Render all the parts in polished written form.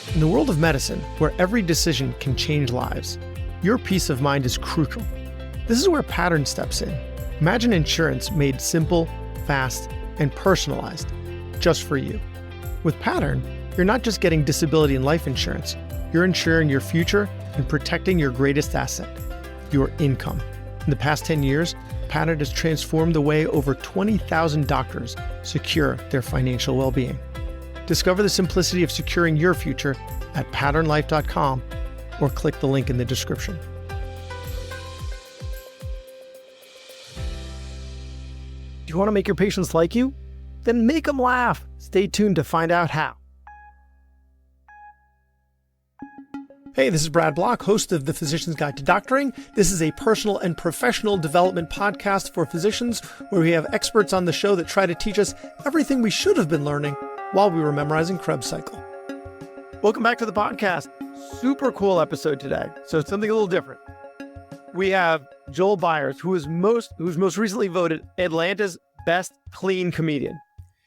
In the world of medicine, where every decision can change lives, your peace of mind is crucial. This is where Pattern steps in. Imagine insurance made simple, fast, and personalized, just for you. With Pattern, you're not just getting disability and life insurance, you're insuring your future and protecting your greatest asset, your income. In the past 10 years, Pattern has transformed the way over 20,000 doctors secure their financial well-being. Discover the simplicity of securing your future at patternlife.com or click the link in the description. Do you want to make your patients like you? Then make them laugh. Stay tuned to find out how. Hey, this is Brad Block, host of The Physician's Guide to Doctoring. This is a personal and professional development podcast for physicians where we have experts on the show that try to teach us everything we should have been learning while we were memorizing Krebs cycle. Welcome back to the podcast. Super cool episode today. So it's something a little different. We have Joel Byars, who's most recently voted Atlanta's best clean comedian.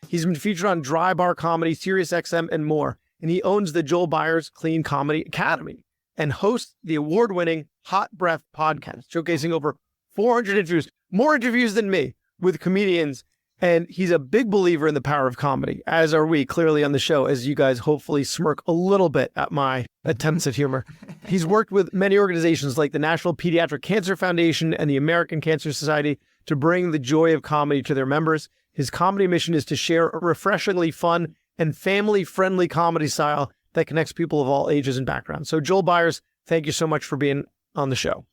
He's been featured on Dry Bar Comedy, Sirius XM, and more. And he owns the Joel Byars Clean Comedy Academy and hosts the award-winning Hot Breath podcast, showcasing over 400 interviews, more interviews than me, with comedians. And he's a big believer in the power of comedy, as are we clearly on the show, as you guys hopefully smirk a little bit at my attempts at humor. He's worked with many organizations like the National Pediatric Cancer Foundation and the American Cancer Society to bring the joy of comedy to their members. His comedy mission is to share a refreshingly fun and family-friendly comedy style that connects people of all ages and backgrounds. So Joel Byars, thank you so much for being on the show.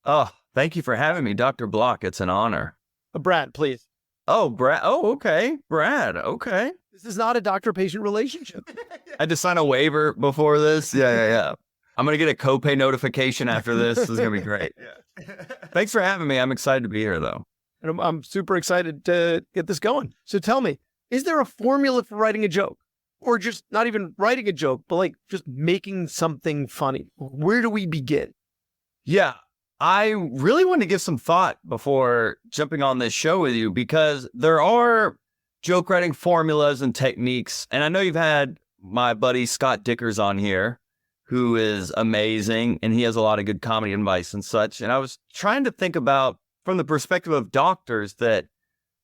Oh, thank you for having me, Dr. Block. It's an honor. Brad, please. Oh, Brad. Oh, okay. Brad. Okay. This is not a doctor-patient relationship. I had to sign a waiver before this. Yeah. I'm going to get a copay notification after this. This is going to be great. Thanks for having me. I'm excited to be here, though. And I'm super excited to get this going. So tell me, is there a formula for writing a joke? Or just not even writing a joke, but like just making something funny? Where do we begin? Yeah, I really want to give some thought before jumping on this show with you, because there are joke writing formulas and techniques. And I know you've had my buddy Scott Dickers on here, who is amazing, and he has a lot of good comedy advice and such. And I was trying to think about, from the perspective of doctors, that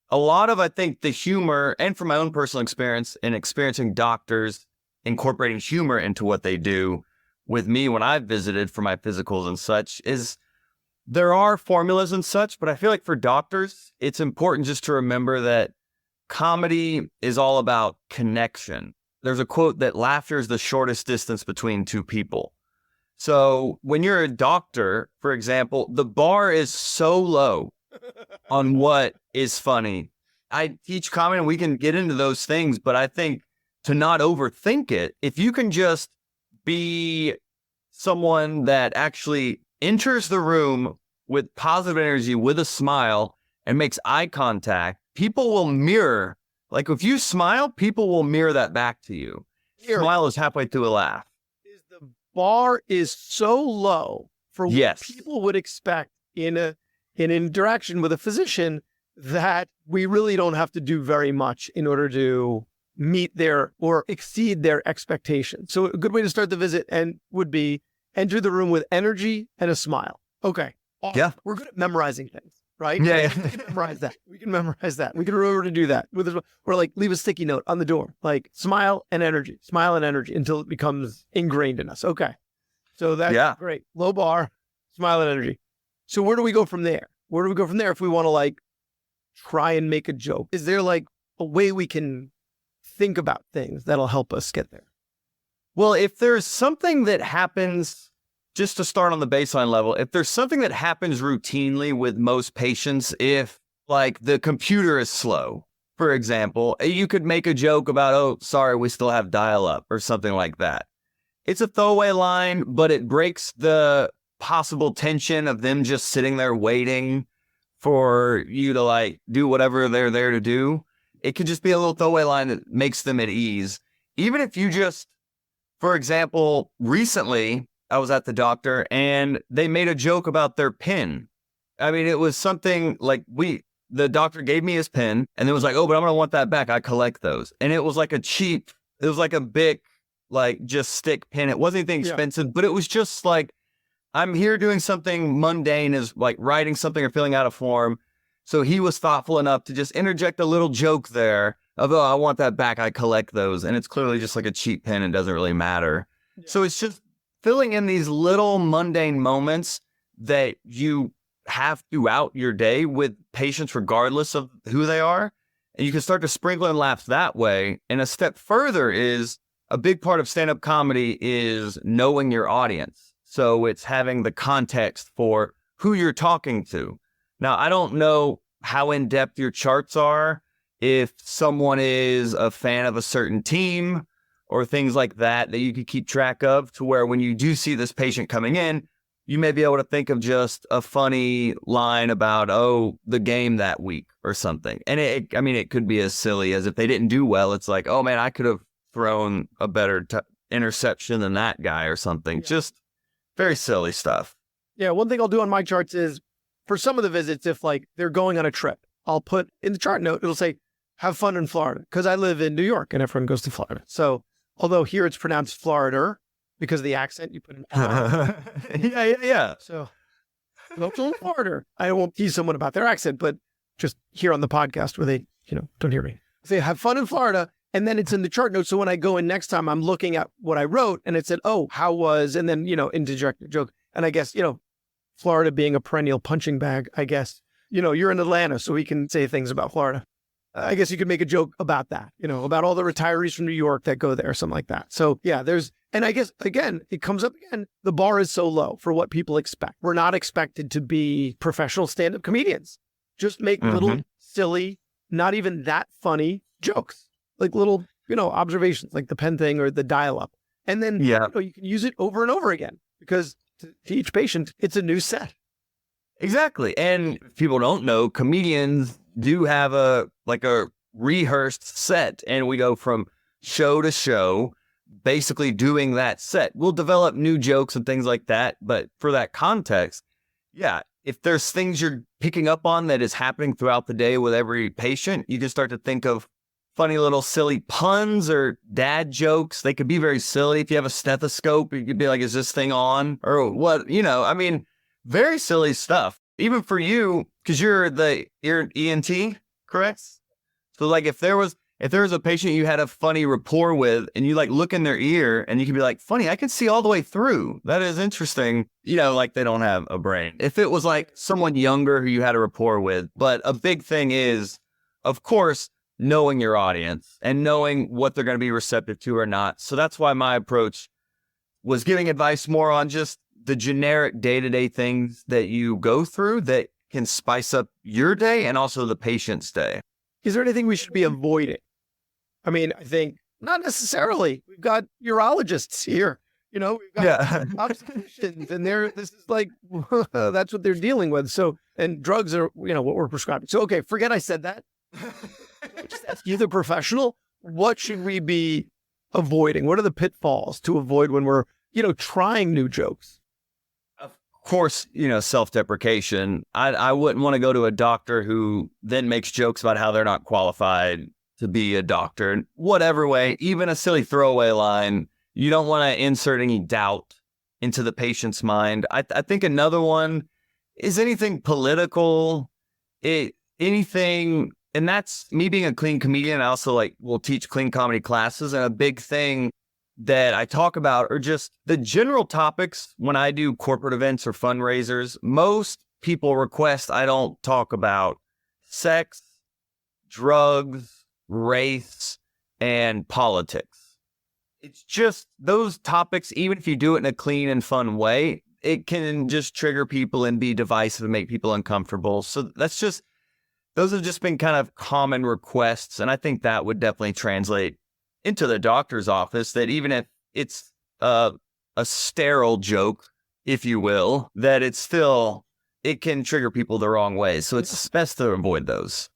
a lot of, I think, the humor, and from my own personal experience in experiencing doctors incorporating humor into what they do with me when I've visited for my physicals and such, is there are formulas and such, but I feel like for doctors, it's important just to remember that comedy is all about connection. There's a quote that laughter is the shortest distance between two people. So when you're a doctor, for example, the bar is so low on what is funny. I teach comedy and we can get into those things, but I think to not overthink it, if you can just be someone that actually enters the room with positive energy, with a smile, and makes eye contact, people will mirror. Like if you smile, people will mirror that back to you. Smile is halfway through a laugh. The bar is so low for what people would expect in an interaction with a physician that we really don't have to do very much in order to meet their or exceed their expectations. So a good way to start the visit would be enter the room with energy and a smile. Okay. Awesome. Yeah. We're good at memorizing things, right? Yeah. We can memorize that. We can remember to do that. Or like leave a sticky note on the door, like smile and energy until it becomes ingrained in us. Okay. So that's great. Low bar, smile and energy. So where do we go from there? If we want to like try and make a joke? Is there like a way we can think about things that'll help us get there? Well, if there's something that happens, just to start on the baseline level, if there's something that happens routinely with most patients, if like the computer is slow, for example, you could make a joke about, oh, sorry, we still have dial-up or something like that. It's a throwaway line, but it breaks the possible tension of them just sitting there waiting for you to like do whatever they're there to do. It could just be a little throwaway line that makes them at ease. Even if you just, for example, recently I was at the doctor and they made a joke about their pen. I mean, it was something like the doctor gave me his pen and it was like, oh, but I'm going to want that back. I collect those. And it was like a Bic like just stick pin. It wasn't anything expensive, but it was just like, I'm here doing something mundane as like writing something or filling out a form. So he was thoughtful enough to just interject a little joke there of, oh, I want that back. I collect those. And it's clearly just like a cheap pen and doesn't really matter. Yeah. So it's just filling in these little mundane moments that you have throughout your day with patients, regardless of who they are. And you can start to sprinkle in laughs that way. And a step further is a big part of stand-up comedy is knowing your audience. So it's having the context for who you're talking to. Now, I don't know how in-depth your charts are, if someone is a fan of a certain team or things like that you could keep track of, to where when you do see this patient coming in, you may be able to think of just a funny line about, oh, the game that week or something. And it could be as silly as if they didn't do well, it's like, oh man, I could have thrown a better interception than that guy or something. Yeah. Just very silly stuff. Yeah, one thing I'll do on my charts is, for some of the visits, if like they're going on a trip, I'll put in the chart note, it'll say, have fun in Florida. Because I live in New York and everyone goes to Florida. So although here it's pronounced Florida because of the accent, you put in yeah. So local Florida. I won't tease someone about their accent, but just here on the podcast where they, don't hear me. Say, have fun in Florida. And then it's in the chart note. So when I go in next time, I'm looking at what I wrote and it said, oh, how was, and then, interject a joke. And I guess, Florida being a perennial punching bag, I guess, you're in Atlanta, so we can say things about Florida. I guess you could make a joke about that, about all the retirees from New York that go there, something like that. So yeah, and I guess, again, it comes up again, the bar is so low for what people expect. We're not expected to be professional stand-up comedians. Just make little silly, not even that funny jokes, like little, observations, like the pen thing or the dial-up. And then, you can use it over and over again because to each patient, it's a new set. Exactly. And if people don't know, comedians do have a rehearsed set, and we go from show to show, basically doing that set. We'll develop new jokes and things like that. But for that context, if there's things you're picking up on that is happening throughout the day with every patient, you can start to think of funny little silly puns or dad jokes. They could be very silly. If you have a stethoscope, you could be like, is this thing on? Or what? Very silly stuff. Even for you, because you're ENT, correct? So like if there was a patient you had a funny rapport with and you like look in their ear and you can be like, funny, I can see all the way through. That is interesting. Like they don't have a brain. If it was like someone younger who you had a rapport with. But a big thing is, of course, knowing your audience and knowing what they're going to be receptive to or not. So that's why my approach was giving advice more on just the generic day-to-day things that you go through that can spice up your day and also the patient's day. Is there anything we should be avoiding? I mean, I think not necessarily. We've got urologists here, we've got obstetricians and this is like, that's what they're dealing with. So, and drugs are, what we're prescribing. So, okay, forget I said that. Just ask you, the professional, what should we be avoiding? What are the pitfalls to avoid when we're, trying new jokes? Of course, self-deprecation. I wouldn't want to go to a doctor who then makes jokes about how they're not qualified to be a doctor in whatever way, even a silly throwaway line. You don't want to insert any doubt into the patient's mind. I think another one is anything political, anything. And that's me being a clean comedian. I also will teach clean comedy classes. And a big thing that I talk about are just the general topics when I do corporate events or fundraisers. Most people request I don't talk about sex, drugs, race, and politics. It's just those topics, even if you do it in a clean and fun way, it can just trigger people and be divisive and make people uncomfortable. So those have just been kind of common requests. And I think that would definitely translate into the doctor's office, that even if it's a sterile joke, if you will, that it can trigger people the wrong way. So it's best to avoid those.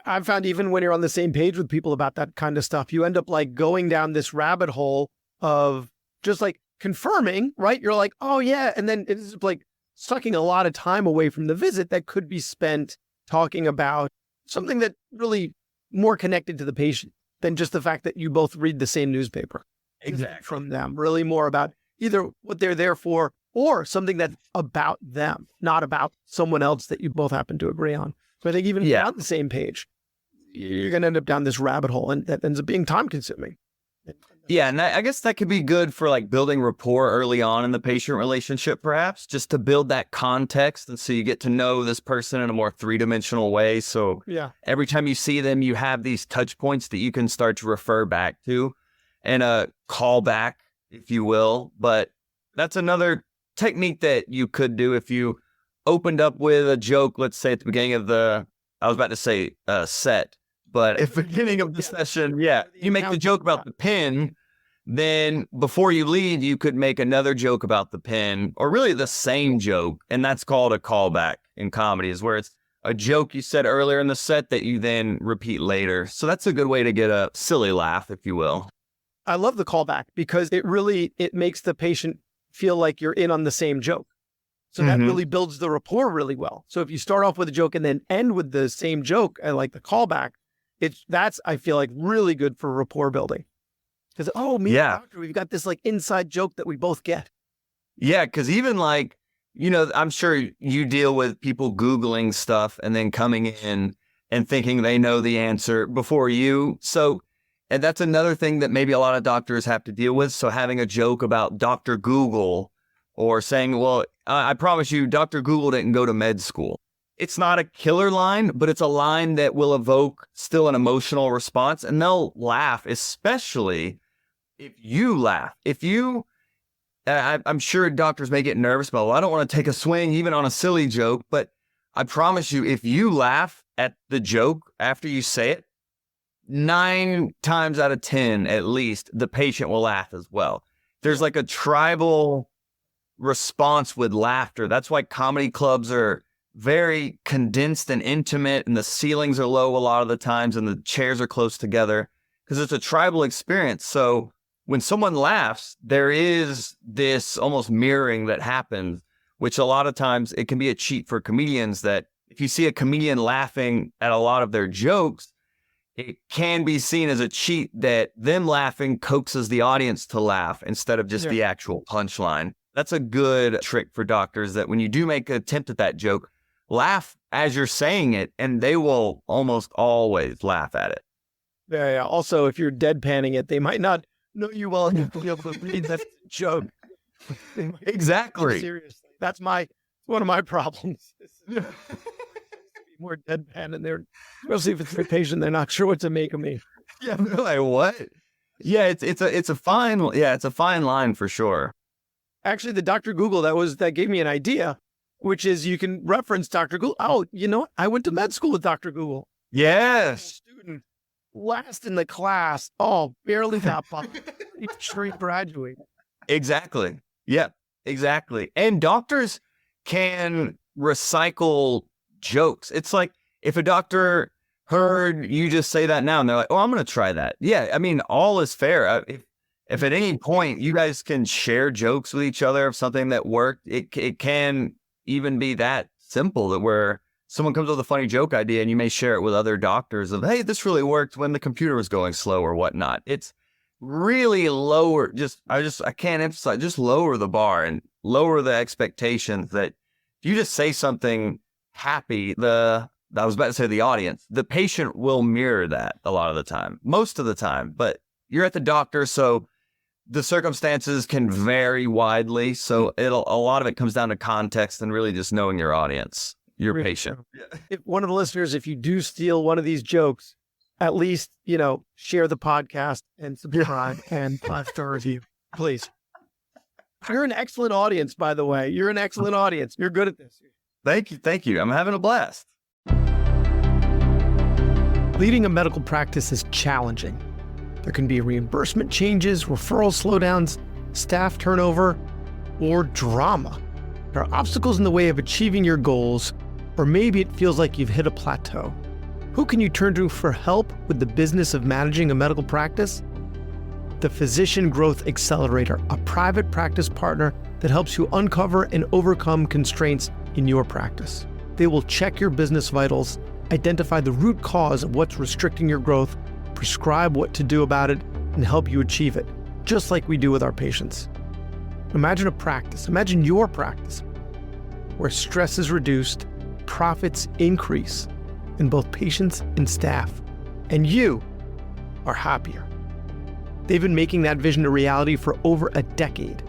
I've found even when you're on the same page with people about that kind of stuff, you end up going down this rabbit hole of just confirming, right? You're like, oh yeah. And then it's sucking a lot of time away from the visit that could be spent talking about something that really more connected to the patient than just the fact that you both read the same newspaper. Exactly. from them, really more about either what they're there for or something that's about them, not about someone else that you both happen to agree on. So I think even if you're on the same page, you're going to end up down this rabbit hole, and that ends up being time consuming. Yeah, and I guess that could be good for like building rapport early on in the patient relationship, perhaps, just to build that context. And so you get to know this person in a more three-dimensional way. So every time you see them, you have these touch points that you can start to refer back to and a callback, if you will. But that's another technique that you could do if you opened up with a joke, let's say at the beginning of set. But at the beginning of the session, you make the joke about the pen, then before you leave, you could make another joke about the pen, or really the same joke, and that's called a callback in comedy, is where it's a joke you said earlier in the set that you then repeat later. So that's a good way to get a silly laugh, if you will. I love the callback because it makes the patient feel like you're in on the same joke. So that really builds the rapport really well. So if you start off with a joke and then end with the same joke, I like the callback. That's I feel like really good for rapport building. Because, me and the doctor, we've got this like inside joke that we both get. Yeah, because even like, I'm sure you deal with people Googling stuff and then coming in and thinking they know the answer before you. So, and that's another thing that maybe a lot of doctors have to deal with. So having a joke about Dr. Google or saying, well, I promise you, Dr. Google didn't go to med school. It's not a killer line, but it's a line that will evoke still an emotional response, and they'll laugh, especially if you laugh. I'm sure doctors may get nervous about, well, I don't want to take a swing even on a silly joke, but I promise you, if you laugh at the joke after you say it, 9 times out of 10, at least, the patient will laugh as well. There's like a tribal response with laughter. That's why comedy clubs are very condensed and intimate, and the ceilings are low a lot of the times, and the chairs are close together because it's a tribal experience. So when someone laughs, there is this almost mirroring that happens, which a lot of times it can be a cheat for comedians, that if you see a comedian laughing at a lot of their jokes, it can be seen as a cheat that them laughing coaxes the audience to laugh instead of just the actual punchline. That's a good trick for doctors, that when you do make an attempt at that joke, laugh as you're saying it, and they will almost always laugh at it. Yeah. Also, if you're deadpanning it, they might not know you well enough to be able to read that joke. Exactly. Seriously. That's one of my problems. Be more deadpan, and they're, especially if it's a patient, they're not sure what to make of me. Yeah, they're like, what? Yeah, it's a fine line for sure. Actually, the Dr. Google, that gave me an idea, which is you can reference Dr. Google. Oh, you know what? I went to med school with Dr. Google. Yes. Student, last in the class. Oh, barely got by. Straight graduate. Exactly. Yeah, exactly. And doctors can recycle jokes. It's like if a doctor heard you just say that now and they're like, oh, I'm going to try that. Yeah, I mean, all is fair. If at any point you guys can share jokes with each other of something that worked, it can even be that simple, that where someone comes with a funny joke idea and you may share it with other doctors of, hey, this really worked when the computer was going slow or whatnot. It's really lower. I can't emphasize, just lower the bar and lower the expectations that if you just say something happy, I was about to say the audience, the patient will mirror that a lot of the time, most of the time, but you're at the doctor. So the circumstances can vary widely. So a lot of it comes down to context and really just knowing your audience, your patient. If one of the listeners, if you do steal one of these jokes, at least, share the podcast and subscribe and 5-star review, please. You're an excellent audience, by the way. You're an excellent audience. You're good at this. Thank you. I'm having a blast. Leading a medical practice is challenging. There can be reimbursement changes, referral slowdowns, staff turnover, or drama. There are obstacles in the way of achieving your goals, or maybe it feels like you've hit a plateau. Who can you turn to for help with the business of managing a medical practice? The Physician Growth Accelerator, a private practice partner that helps you uncover and overcome constraints in your practice. They will check your business vitals, identify the root cause of what's restricting your growth, prescribe what to do about it, and help you achieve it. just like we do with our patients. Imagine a practice, imagine your practice, where stress is reduced, profits increase in both patients and staff, and you are happier. They've been making that vision a reality for over a decade.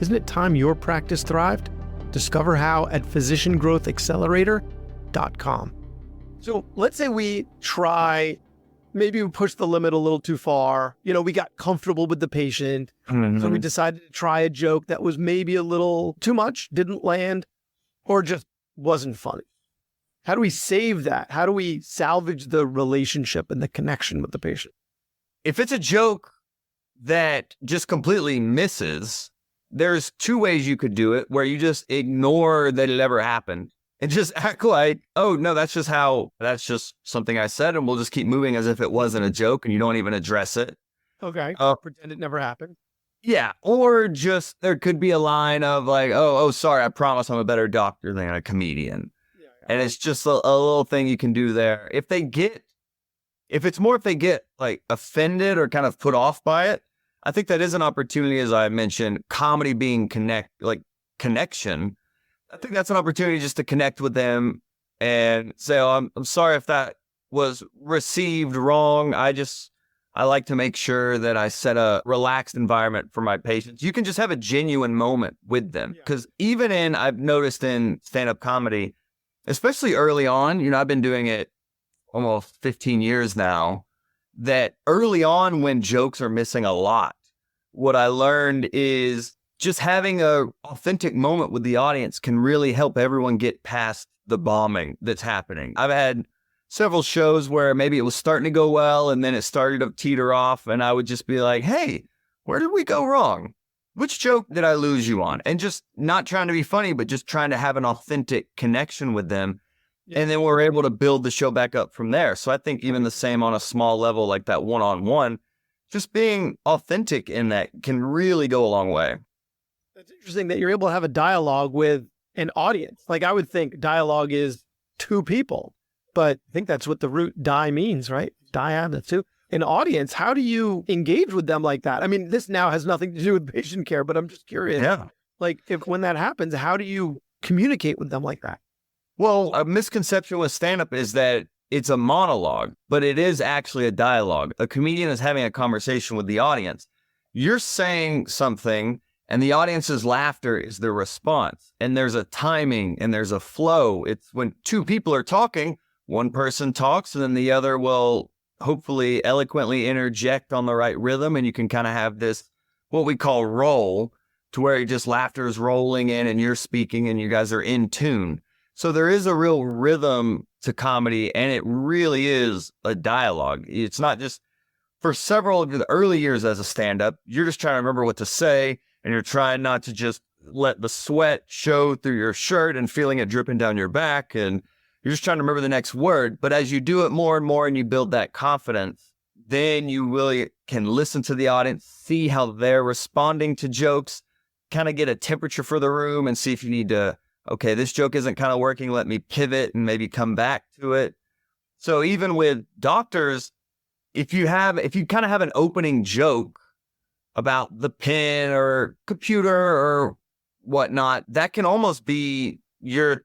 Isn't it time your practice thrived? Discover how at physiciangrowthaccelerator.com. So let's say we try, maybe we push the limit a little too far. We got comfortable with the patient. So we decided to try a joke that was maybe a little too much, didn't land, or just wasn't funny. How do we save that? How do we salvage the relationship and the connection with the patient? If it's a joke that just completely misses, there's two ways you could do it, where you just ignore that it ever happened and just act like, oh, no, that's just something I said, and we'll just keep moving as if it wasn't a joke, and you don't even address it. Okay. Pretend it never happened. Yeah. Or just there could be a line of like, oh, sorry, I promise I'm a better doctor than a comedian. Yeah. And it's just a little thing you can do there. If they get like offended or kind of put off by it, I think that is an opportunity, as I mentioned, comedy being connection. I think that's an opportunity just to connect with them and say, oh, I'm sorry if that was received wrong. I like to make sure that I set a relaxed environment for my patients. You can just have a genuine moment with them. Because I've noticed in stand-up comedy, especially early on, I've been doing it almost 15 years now, that early on when jokes are missing a lot, what I learned is just having a authentic moment with the audience can really help everyone get past the bombing that's happening. I've had several shows where maybe it was starting to go well and then it started to teeter off, and I would just be like, hey, where did we go wrong? Which joke did I lose you on? And just not trying to be funny, but just trying to have an authentic connection with them. Yeah. And then we're able to build the show back up from there. So I think even the same on a small level, like that one-on-one, just being authentic in that can really go a long way. That's interesting that you're able to have a dialogue with an audience. Like I would think dialogue is two people, but I think that's what the root die means, right? Dyad, that's two. An audience, how do you engage with them like that? I mean, this now has nothing to do with patient care, but I'm just curious. Yeah. Like when that happens, how do you communicate with them like that? Well, a misconception with stand-up is that it's a monologue, but it is actually a dialogue. A comedian is having a conversation with the audience. You're saying something, and the audience's laughter is the response. And there's a timing, and there's a flow. It's when two people are talking, one person talks, and then the other will hopefully eloquently interject on the right rhythm, and you can kind of have this, what we call roll, to where just laughter is rolling in, and you're speaking, and you guys are in tune. So there is a real rhythm to comedy, and it really is a dialogue. It's not just for several of the early years as a stand-up, you're just trying to remember what to say, and you're trying not to just let the sweat show through your shirt and feeling it dripping down your back, and you're just trying to remember the next word. But as you do it more and more and you build that confidence, then you really can listen to the audience, see how they're responding to jokes, kind of get a temperature for the room and see if you need to, okay, this joke isn't kind of working, let me pivot and maybe come back to it. So even with doctors, if you kind of have an opening joke about the pen or computer or whatnot, that can almost be your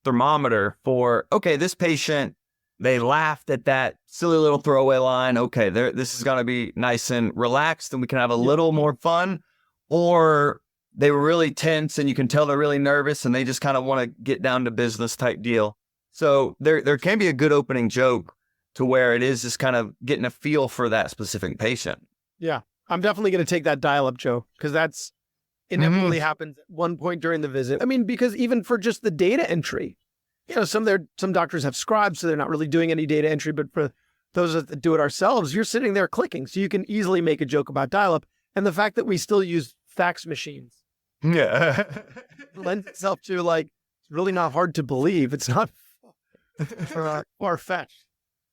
thermometer for, okay, this patient, they laughed at that silly little throwaway line. Okay, this is going to be nice and relaxed and we can have a little more fun. Or they were really tense and you can tell they're really nervous and they just kind of want to get down to business type deal. So there can be a good opening joke to where it is just kind of getting a feel for that specific patient. Yeah, I'm definitely going to take that dial-up joke because that's inevitably happens at one point during the visit. I mean, because even for just the data entry, some doctors have scribes, so they're not really doing any data entry, but for those that do it ourselves, you're sitting there clicking, so you can easily make a joke about dial-up. And the fact that we still use fax machines lends itself to it's really not hard to believe. It's not far-fetched.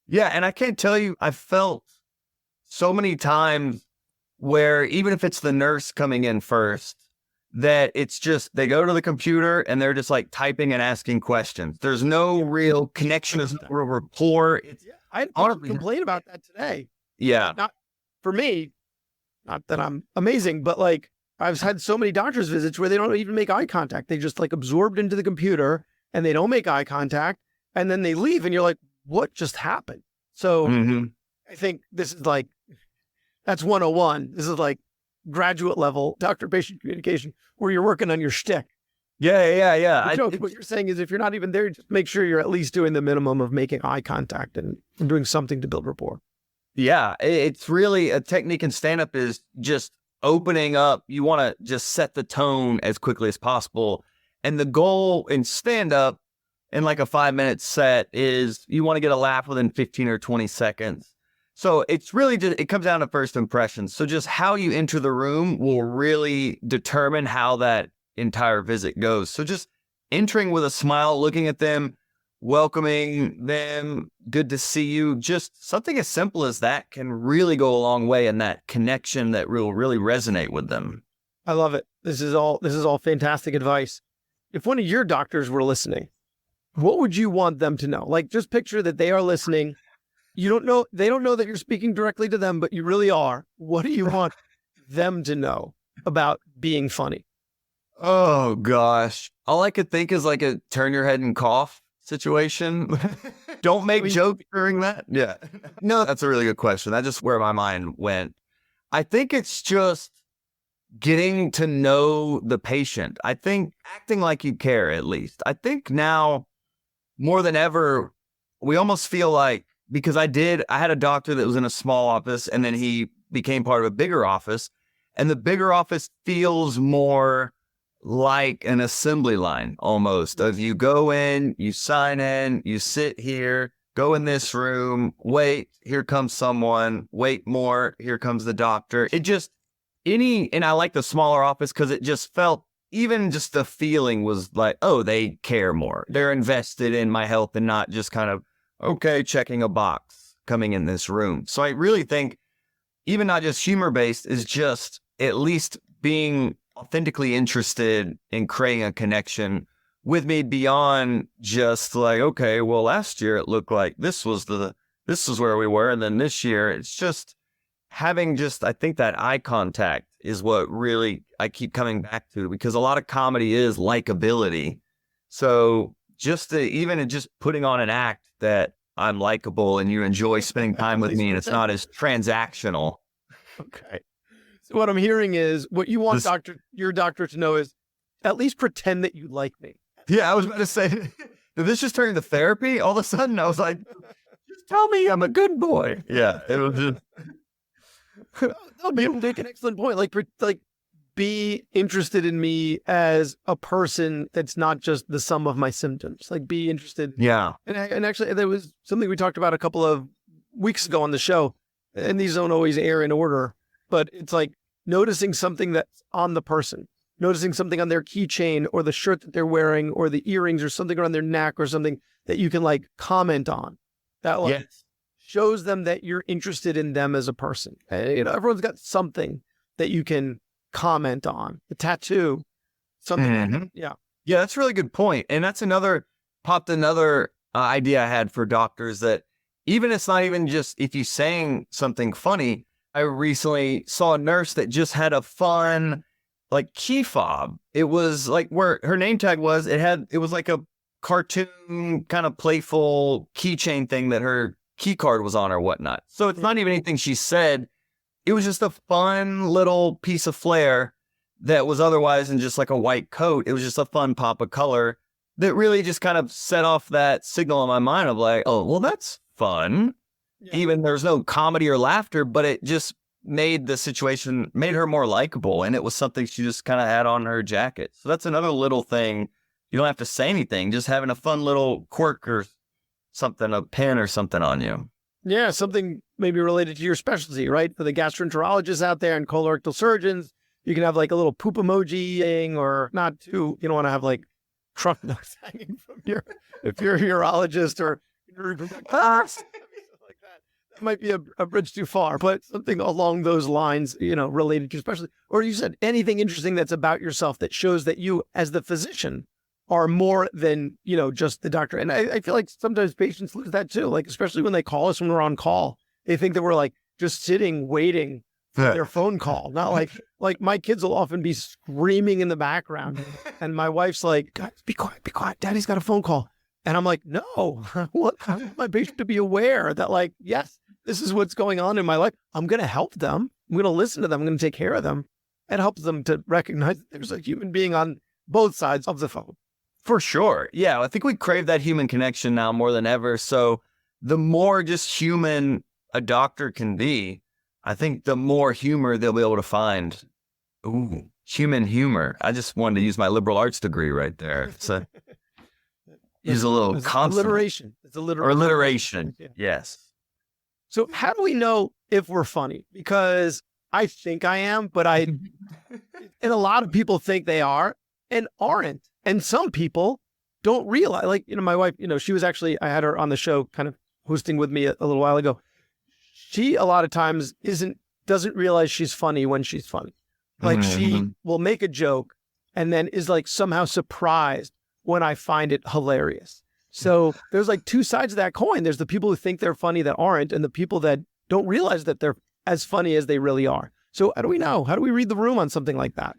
Yeah, and I can't tell you, I've felt so many times where even if it's the nurse coming in first, that it's just, they go to the computer and they're just typing and asking questions. There's no real connection, there's no real rapport. I had a complaint about that today. Yeah. Not for me, not that I'm amazing, but like I've had so many doctor's visits where they don't even make eye contact. They just like absorbed into the computer and they don't make eye contact and then they leave and you're like, what just happened? So I think this is like, that's 101. This is like graduate level doctor-patient communication where you're working on your shtick. Yeah. What you're saying is if you're not even there, just make sure you're at least doing the minimum of making eye contact and doing something to build rapport. Yeah, it's really a technique in stand-up is just opening up. You want to just set the tone as quickly as possible. And the goal in stand-up in like a 5-minute set is you want to get a laugh within 15 or 20 seconds. So it's really just, it comes down to first impressions. So just how you enter the room will really determine how that entire visit goes. So just entering with a smile, looking at them, welcoming them, good to see you. Just something as simple as that can really go a long way in that connection that will really resonate with them. I love it. This is all fantastic advice. If one of your doctors were listening, what would you want them to know? Like just picture that they are listening. You don't know, they don't know that you're speaking directly to them, but you really are. What do you want them to know about being funny? Oh gosh. All I could think is like a turn your head and cough situation. Don't make jokes during that. Yeah. No, that's a really good question. That's just where my mind went. I think it's just getting to know the patient. I think acting like you care, at least. I think now more than ever, we almost feel like, because I had a doctor that was in a small office and then he became part of a bigger office, and the bigger office feels more like an assembly line almost of you go in, you sign in, you sit here, go in this room, wait, here comes someone, wait more, here comes the doctor. It just, and I like the smaller office because it just felt, even just the feeling was like, oh, they care more. They're invested in my health and not just kind of, okay, checking a box coming in this room. So I really think even not just humor-based is just at least being authentically interested in creating a connection with me beyond just like, okay, well, last year it looked like this was where we were. And then this year it's just having I think that eye contact is what really I keep coming back to, because a lot of comedy is likability. So just putting on an act that I'm likable and you enjoy spending time with me and it's not as transactional. Okay. So what I'm hearing is what you want your doctor to know is at least pretend that you like me. Yeah, I was about to say, did this just turn into therapy? All of a sudden, I was like, just tell me I'm a good boy. Yeah, it was just... You make an excellent point. Like be interested in me as a person that's not just the sum of my symptoms. Like be interested. Yeah. And actually, there was something we talked about a couple of weeks ago on the show, and these don't always air in order, but it's like noticing something that's on the person, noticing something on their keychain or the shirt that they're wearing or the earrings or something around their neck or something that you can like comment on. That like shows them that you're interested in them as a person. And, everyone's got something that you can comment on. A tattoo, something. Mm-hmm. Yeah. Yeah, that's a really good point. And that's another idea I had for doctors, that even it's not even just if you saying something funny. I recently saw a nurse that just had a fun like key fob. It was like where her name tag was, it was like a cartoon kind of playful keychain thing that her key card was on or whatnot. So it's not even anything she said. It was just a fun little piece of flair that was otherwise in just like a white coat. It was just a fun pop of color that really just kind of set off that signal in my mind of like, oh, well, that's fun. Yeah. Even there's no comedy or laughter, but it just made her more likable. And it was something she just kind of had on her jacket. So that's another little thing. You don't have to say anything, just having a fun little quirk or something, a pin or something on you. Yeah, something maybe related to your specialty, right? For the gastroenterologists out there and colorectal surgeons, you can have like a little poop emoji thing, or not too, you don't want to have like trunk nose hanging from if you're a urologist or like that. That might be a bridge too far, but something along those lines, related to your specialty. Or you said anything interesting that's about yourself that shows that you as the physician are more than, just the doctor. And I feel like sometimes patients lose that too. Like, especially when they call us when we're on call, they think that we're like just sitting, waiting their phone call. Not like my kids will often be screaming in the background, and my wife's like, "Guys, be quiet. Daddy's got a phone call." And I'm like, "No, I want my patient to be aware that, like, yes, this is what's going on in my life. I'm going to help them. I'm going to listen to them. I'm going to take care of them." It helps them to recognize that there's a human being on both sides of the phone. For sure. Yeah, I think we crave that human connection now more than ever. So the more just human a doctor can be, I think the more humor they'll be able to find. Ooh, human humor. I just wanted to use my liberal arts degree right there. So use a little consonant. Alliteration. It's alliteration. Or alliteration. Yeah. Yes. So how do we know if we're funny? Because I think I am, but and a lot of people think they are and aren't. And some people don't realize, like, my wife, she was actually, I had her on the show kind of hosting with me a little while ago. She, a lot of times doesn't realize she's funny when she's funny. Like she will make a joke and then is like somehow surprised when I find it hilarious. So there's like two sides of that coin. There's the people who think they're funny that aren't, and the people that don't realize that they're as funny as they really are. So how do we know? How do we read the room on something like that?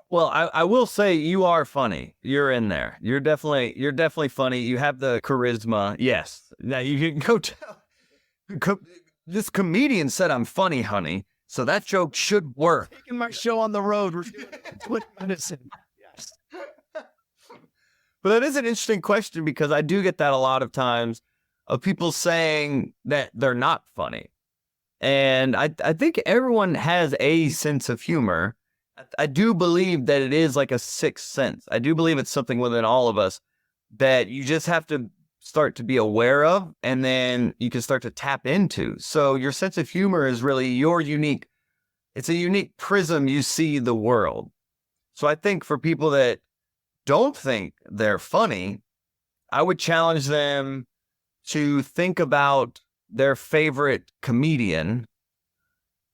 Well, I will say you are funny. You're in there. You're definitely funny. You have the charisma. Yes. Now you can go tell. This comedian said I'm funny, honey. So that joke should work. Taking my show on the road. We're doing medicine. Yes. But that is an interesting question, because I do get that a lot of times of people saying that they're not funny. And I think everyone has a sense of humor. I do believe that it is like a sixth sense. I do believe it's something within all of us that you just have to start to be aware of, and then you can start to tap into. So your sense of humor is really it's a unique prism you see the world. So I think for people that don't think they're funny, I would challenge them to think about their favorite comedian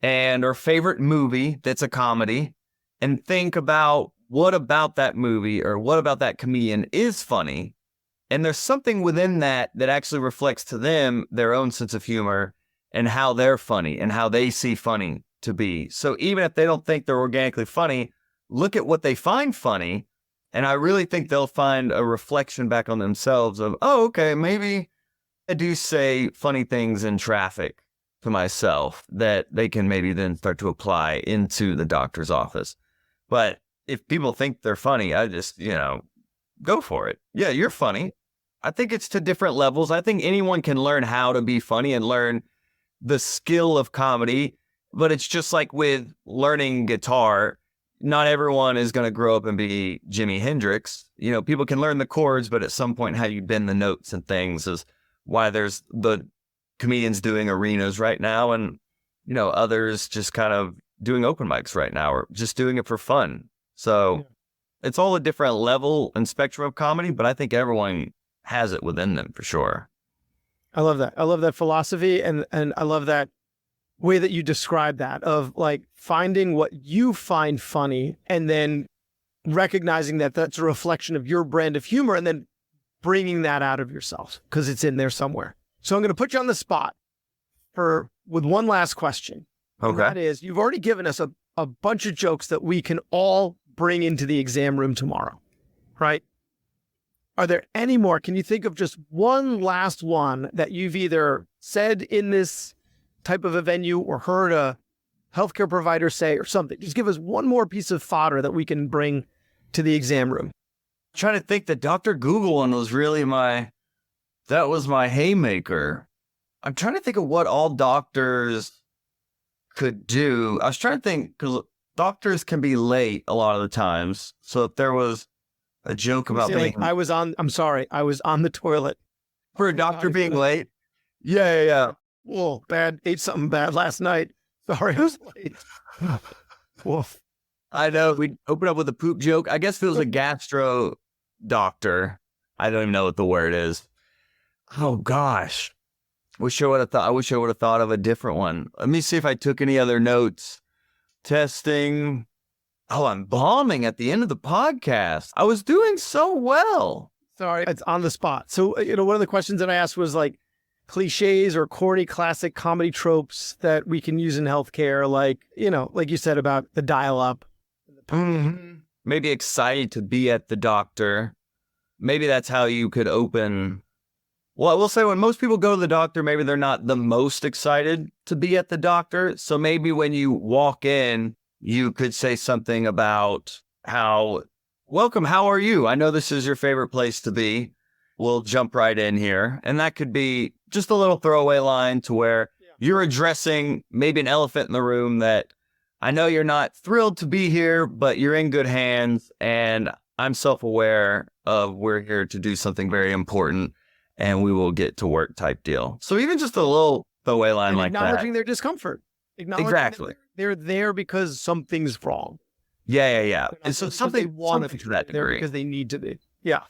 or favorite movie that's a comedy, and think about what about that movie or what about that comedian is funny. And there's something within that actually reflects to them their own sense of humor and how they're funny and how they see funny to be. So even if they don't think they're organically funny, look at what they find funny. And I really think they'll find a reflection back on themselves of, oh, okay, maybe I do say funny things in traffic to myself that they can maybe then start to apply into the doctor's office. But if people think they're funny, I just, go for it. Yeah, you're funny. I think it's to different levels. I think anyone can learn how to be funny and learn the skill of comedy, but it's just like with learning guitar. Not everyone is going to grow up and be Jimi Hendrix. People can learn the chords, but at some point how you bend the notes and things is why there's the comedians doing arenas right now, and, others just kind of doing open mics right now, or just doing it for fun. So it's all a different level and spectrum of comedy, but I think everyone has it within them for sure. I love that. I love that philosophy. And I love that way that you describe that, of like finding what you find funny and then recognizing that that's a reflection of your brand of humor, and then bringing that out of yourself because it's in there somewhere. So I'm going to put you on the spot with one last question. Okay. And that is, you've already given us a bunch of jokes that we can all bring into the exam room tomorrow, right? Are there any more? Can you think of just one last one that you've either said in this type of a venue or heard a healthcare provider say or something? Just give us one more piece of fodder that we can bring to the exam room. I'm trying to think. The Dr. Google one was really my haymaker. I'm trying to think of what all doctors could do. I was trying to think, because doctors can be late a lot of the times. So if there was a joke about being... I was on the toilet. For a doctor being late? Yeah. Whoa, ate something bad last night. Sorry, I was late. Woof. I know. We opened up with a poop joke. I guess if it was a gastro doctor, I don't even know what the word is. Oh, gosh. I wish I would have thought of a different one. Let me see if I took any other notes. Testing. Oh, I'm bombing at the end of the podcast. I was doing so well. Sorry, it's on the spot. So, one of the questions that I asked was like, cliches or corny classic comedy tropes that we can use in healthcare, like, like you said about the dial-up. Maybe excited to be at the doctor. Maybe that's how you could open. Well, I will say when most people go to the doctor, maybe they're not the most excited to be at the doctor. So maybe when you walk in, you could say something about welcome, how are you? I know this is your favorite place to be. We'll jump right in here. And that could be just a little throwaway line to where you're addressing maybe an elephant in the room that I know you're not thrilled to be here, but you're in good hands. And I'm self-aware of we're here to do something very important and we will get to work type deal. So even just a little throwaway line like that. Acknowledging their discomfort. Exactly. They're there because something's wrong. Yeah. And so something to that degree. Because they need to be. Yeah.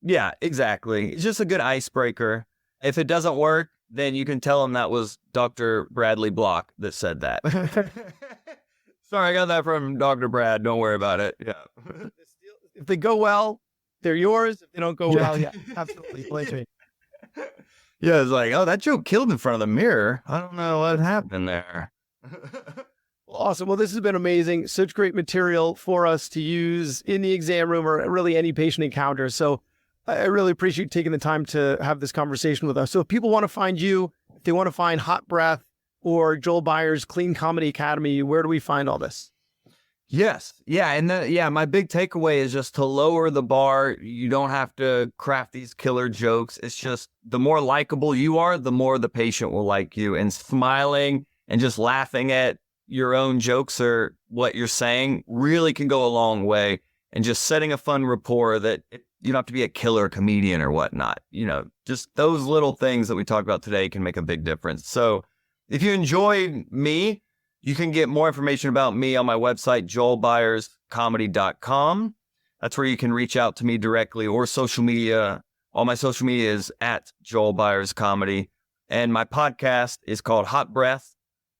Yeah, exactly. It's just a good icebreaker. If it doesn't work, then you can tell them that was Dr. Bradley Block that said that. Sorry, I got that from Dr. Brad. Don't worry about it. Yeah. If they go well, they're yours. If they don't go well, yeah, absolutely. Blame me. Yeah, it's like, oh, that joke killed in front of the mirror. I don't know what happened there. Well, awesome. Well, this has been amazing. Such great material for us to use in the exam room or really any patient encounter. So I really appreciate you taking the time to have this conversation with us. So if people want to find you, if they want to find Hot Breath or Joel Byars Clean Comedy Academy, where do we find all this? Yes. Yeah. And my big takeaway is just to lower the bar. You don't have to craft these killer jokes. It's just the more likable you are, the more the patient will like you. And smiling and just laughing at your own jokes or what you're saying really can go a long way. And just setting a fun rapport that you don't have to be a killer comedian or whatnot. Just those little things that we talked about today can make a big difference. So if you enjoyed me, you can get more information about me on my website, joelbyerscomedy.com. That's where you can reach out to me directly or social media. All my social media is at Joel Byers Comedy. And my podcast is called Hot Breath,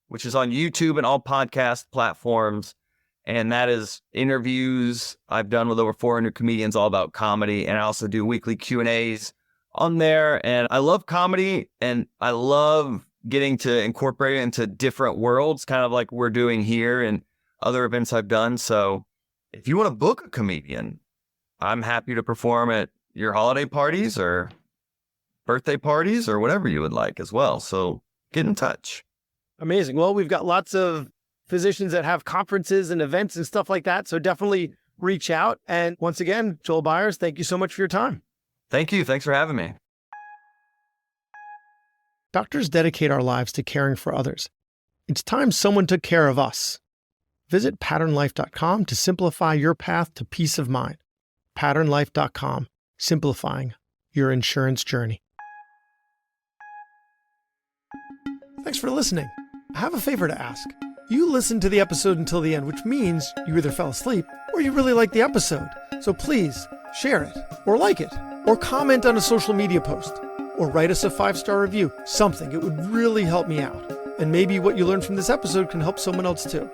which is on YouTube and all podcast platforms. And that is interviews I've done with over 400 comedians all about comedy. And I also do weekly Q&As on there. And I love comedy and I love getting to incorporate it into different worlds, kind of like we're doing here and other events I've done. So if you want to book a comedian, I'm happy to perform at your holiday parties or birthday parties or whatever you would like as well. So get in touch. Amazing. Well, we've got lots of physicians that have conferences and events and stuff like that. So definitely reach out. And once again, Joel Byars, thank you so much for your time. Thank you. Thanks for having me. Doctors dedicate our lives to caring for others. It's time someone took care of us. Visit patternlife.com to simplify your path to peace of mind. Patternlife.com, simplifying your insurance journey. Thanks for listening. I have a favor to ask. You listened to the episode until the end, which means you either fell asleep or you really liked the episode. So please share it or like it or comment on a social media post or write us a 5-star review. Something. It would really help me out. And maybe what you learned from this episode can help someone else too.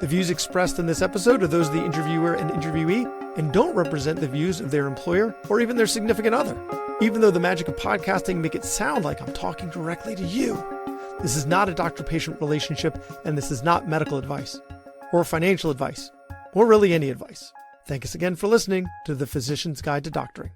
The views expressed in this episode are those of the interviewer and interviewee and don't represent the views of their employer or even their significant other. Even though the magic of podcasting make it sound like I'm talking directly to you. This is not a doctor-patient relationship, and this is not medical advice, or financial advice, or really any advice. Thank us again for listening to The Physician's Guide to Doctoring.